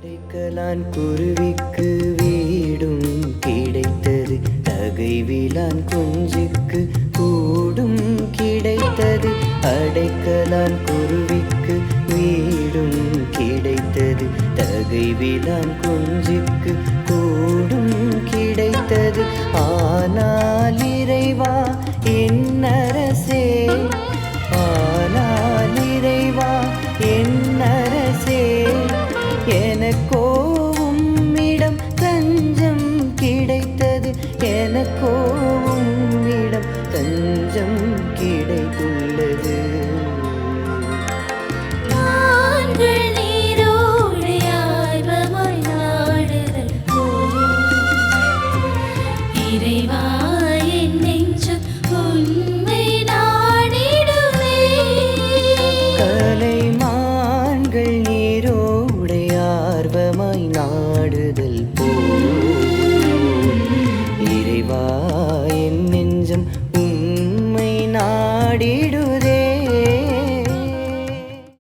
அடைக்கலான் குருவிக்கு வீடும் கிடைத்தது, தகைவிலான் குஞ்சுக்கு கூடும் கிடைத்தது. அடைக்கலான் குருவிக்கு வீடும் கிடைத்தது, தகைவிலான் குஞ்சுக்கு கூடும் கிடைத்தது. ஆனால் இறைவா என் அரசே, ஆனால் இறைவா என் அரசே, எனக்கோ உம்மிடம் தஞ்சம் கிடைத்தது, எனக்கோ உம்மிடம் தஞ்சம் கிடைத்துள்ளது. இறைவா என் நெஞ்சம் உம்மை நாடிடுமே. கலைமான்கள் நீரோடை ஆர்வமாய் நாடுதல் போல், இறைவா என் நெஞ்சம் உம்மை நாடிடுமே.